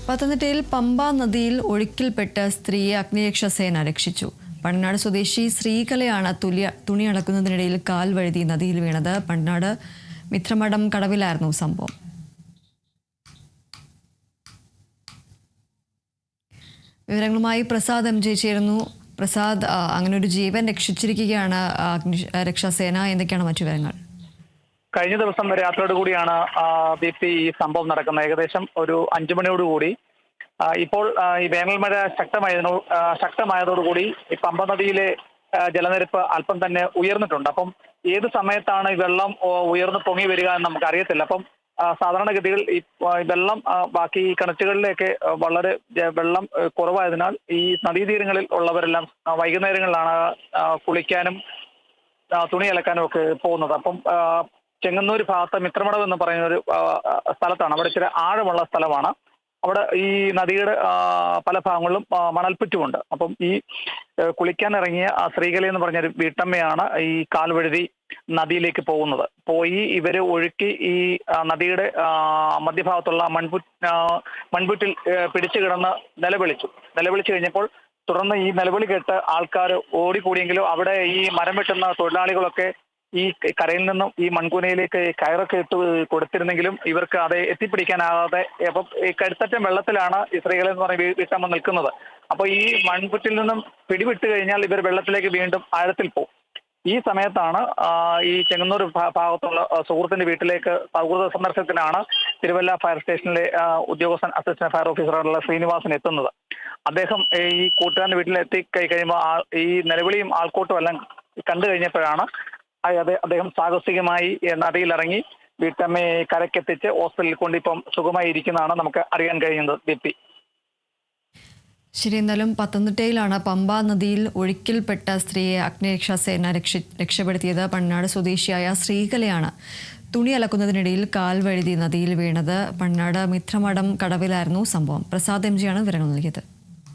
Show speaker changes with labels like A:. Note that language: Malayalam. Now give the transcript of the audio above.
A: പത്തനംതിട്ടയിൽ പമ്പ നദിയിൽ ഒഴുക്കിൽപ്പെട്ട് സ്ത്രീയെ അഗ്നിരക്ഷാസേന രക്ഷിച്ചു. പണ്ടനാട് സ്വദേശി ശ്രീകലയാണ് തുണി അളക്കുന്നതിനിടയിൽ കാൽ വഴുതി നദിയിൽ വീണത്. പണ്ടനാട് മിത്രമഠം കടവിലായിരുന്നു സംഭവം. വിവരങ്ങളുമായി പ്രസാദ് എം ജെ ചേരുന്നു. പ്രസാദ്, അങ്ങനെ ഒരു ജീവൻ രക്ഷിച്ചിരിക്കുകയാണ് അഗ്നിരക്ഷാസേന. എന്തൊക്കെയാണ് മറ്റു വിവരങ്ങൾ?
B: കഴിഞ്ഞ ദിവസം രാത്രിയോട് കൂടിയാണ് ദീപ്തി ഈ സംഭവം നടക്കുന്നത്. ഏകദേശം ഒരു 5 മണിയോടുകൂടി ഇപ്പോൾ ഈ വേനൽമഴ ശക്തമായതോടുകൂടി ഈ പമ്പ നദിയിലെ ജലനിരപ്പ് അല്പം തന്നെ ഉയർന്നിട്ടുണ്ട്. അപ്പം ഏത് സമയത്താണ് ഈ വെള്ളം ഉയർന്നു പൊങ്ങി വരിക എന്ന് നമുക്ക് അറിയത്തില്ല. അപ്പം സാധാരണഗതിയിൽ ഈ വെള്ളം ബാക്കി കിണറ്റുകളിലേക്ക് വളരെ വെള്ളം കുറവായതിനാൽ ഈ നദീതീരങ്ങളിൽ ഉള്ളവരെല്ലാം വൈകുന്നേരങ്ങളിലാണ് കുളിക്കാനും തുണി അലക്കാനും ഒക്കെ പോകുന്നത്. അപ്പം ചെങ്ങന്നൂർ ഭാഗത്ത് മിത്രമഠം എന്ന് പറയുന്ന ഒരു സ്ഥലത്താണ്. അവിടെ ഇച്ചിരി ആഴമുള്ള സ്ഥലമാണ്. അവിടെ ഈ നദിയുടെ പല ഭാഗങ്ങളിലും മണൽപ്പുറ്റുമുണ്ട്. അപ്പം ഈ കുളിക്കാനിറങ്ങിയ ശ്രീകല എന്ന് പറഞ്ഞൊരു വീട്ടമ്മയാണ് ഈ കാൽവഴുതി നദിയിലേക്ക് പോകുന്നത്. പോയി ഇവര് ഒഴുക്കി ഈ നദിയുടെ മധ്യഭാഗത്തുള്ള മൺപുറ്റിൽ പിടിച്ചു കിടന്ന് നിലവിളിച്ചു കഴിഞ്ഞപ്പോൾ തുടർന്ന് ഈ നിലവിളി കേട്ട് ആൾക്കാർ ഓടിക്കൂടിയെങ്കിലും അവിടെ ഈ മരം വെട്ടുന്ന തൊഴിലാളികളൊക്കെ ഈ കരയിൽ നിന്നും ഈ മൺകൂനയിലേക്ക് കയറൊക്കെ ഇട്ട് കൊടുത്തിരുന്നെങ്കിലും ഇവർക്ക് അത് എത്തിപ്പിടിക്കാനാകാതെ അപ്പം ഈ കരുത്തറ്റം വെള്ളത്തിലാണ് ഈ സ്ത്രീകൾ എന്ന് പറയുന്ന വീട്ടമ്മ നിൽക്കുന്നത്. അപ്പൊ ഈ മൺപുറ്റിൽ നിന്നും പിടിവിട്ട് കഴിഞ്ഞാൽ ഇവർ വെള്ളത്തിലേക്ക് വീണ്ടും ആഴത്തിൽ പോകും. ഈ സമയത്താണ് ഈ ചെങ്ങന്നൂർ ഭാഗത്തുള്ള സുഹൃത്തിന്റെ വീട്ടിലേക്ക് സൗഹൃദ സന്ദർശനത്തിനാണ് തിരുവല്ല ഫയർ സ്റ്റേഷനിലെ ഉദ്യോഗസ്ഥൻ അസിസ്റ്റന്റ് ഫയർ ഓഫീസറായിട്ടുള്ള ശ്രീനിവാസൻ എത്തുന്നത്. അദ്ദേഹം ഈ കൂട്ടുകാരന്റെ വീട്ടിൽ എത്തിക്കഴിയുമ്പോൾ ഈ നിലവിളിയും ആൾക്കൂട്ടും എല്ലാം കണ്ടു കഴിഞ്ഞപ്പോഴാണ് അദ്ദേഹം സാഹസികമായി നദിയിലിറങ്ങി വീട്ടമ്മയെ കരക്കെത്തിച്ച് ഹോസ്പിറ്റലിൽ കൊണ്ട് ഇപ്പം സുഖമായി ഇരിക്കുന്നതാണ് നമുക്ക് അറിയാൻ കഴിയുന്നത്. ദീപ്തി,
A: ശരി. എന്നാലും പത്തനംതിട്ടയിലാണ് പമ്പ നദിയിൽ ഒഴുക്കിൽപ്പെട്ട സ്ത്രീയെ അഗ്നിരക്ഷാസേന രക്ഷപ്പെടുത്തിയത്. പണ്ടനാട് സ്വദേശിയായ ശ്രീകലയാണ് തുണി അലക്കുന്നതിനിടയിൽ കാൽ വഴുതി നദിയിൽ വീണത്. പണ്ടനാട് മിത്രമഠം കടവിലായിരുന്നു സംഭവം. പ്രസാദ് എം ജിയാണ് വിവരങ്ങൾ നൽകിയത്.